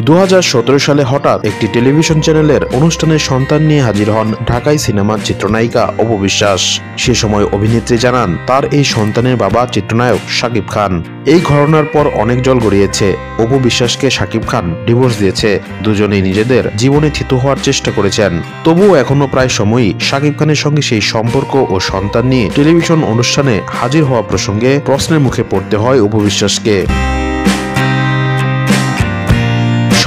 2017 সালে হঠাৎ একটি টেলিভিশন চ্যানেলের অনুষ্ঠানে সন্তান নিয়ে হাজির হন ঢাকাই সিনেমার চিত্রনায়িকা অপু বিশ্বাস। সে সময় অভিনেত্রী জানান তার এই সন্তানের বাবা চিত্রনায়ক শাকিব খান। এই ঘটনার পর অনেক জল গড়িয়েছে। অপু বিশ্বাসকে শাকিব খান ডিভোর্স দিয়েছে। দুজনেই নিজেদের জীবনে থিতু হওয়ার চেষ্টা করেছেন। তবুও এখনো প্রায় সময়ই শাকিব খানের সঙ্গে সেই সম্পর্ক ও সন্তান নিয়ে টেলিভিশন অনুষ্ঠানে হাজির হওয়া প্রসঙ্গে প্রশ্নের মুখে পড়তে হয় অপু বিশ্বাসকে।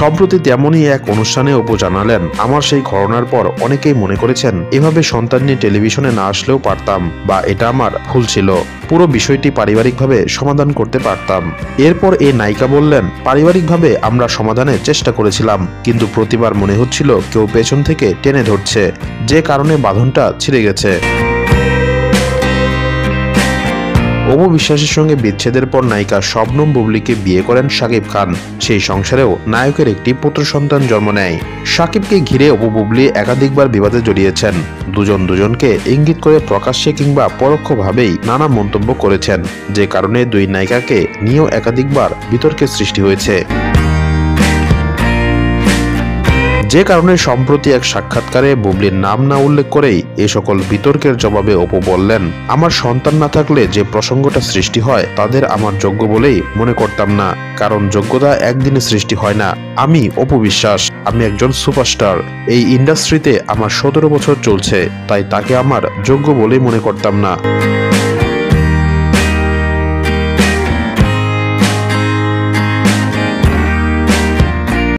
সম্প্রতি তেমনই এক অনুষ্ঠানে অপু জানালেন, আমার সেই ঘটনার পর অনেকেই মনে করেছেন এভাবে সন্তান নিয়ে টেলিভিশনে না আসলেও পারতাম, বা এটা আমার ভুল ছিল, পুরো বিষয়টি পারিবারিকভাবে সমাধান করতে পারতাম। এরপর এই নায়িকা বললেন, পারিবারিকভাবে আমরা সমাধানের চেষ্টা করেছিলাম, কিন্তু প্রতিবার মনে হচ্ছিল কেউ পেছন থেকে টেনে ধরছে, যে কারণে বাঁধনটা ছিঁড়ে গেছে। অপু বিশ্বাসের সঙ্গে বিচ্ছেদের পর নায়িকা শবনম বুবলীকে বিয়ে করেন শাকিব খান। সেই সংসারেও নায়কের একটি পুত্র সন্তান জন্ম নেয়। শাকিবকে ঘিরে অপু বুবলী একাধিকবার বিবাদে জড়িয়েছেন। দুজনকে ইঙ্গিত করে প্রকাশ্যে কিংবা পরোক্ষভাবেই নানা মন্তব্য করেছেন, যে কারণে দুই নায়িকাকে নিয়েও একাধিকবার বিতর্কের সৃষ্টি হয়েছে। যে কারণে সম্প্রতি এক সাক্ষাৎকারে বুবলীর নাম না উল্লেখ করেই এ সকল বিতর্কের জবাবে অপু বললেন, আমার সন্তান না থাকলে যে প্রসঙ্গটা সৃষ্টি হয় তাদের আমার যোগ্য বলেই মনে করতাম না, কারণ যোগ্যতা একদিনে সৃষ্টি হয় না। আমি অপু বিশ্বাস, আমি একজন সুপারস্টার। এই ইন্ডাস্ট্রিতে আমার 17 বছর চলছে, তাই তাকে আমার যোগ্য বলেই মনে করতাম না।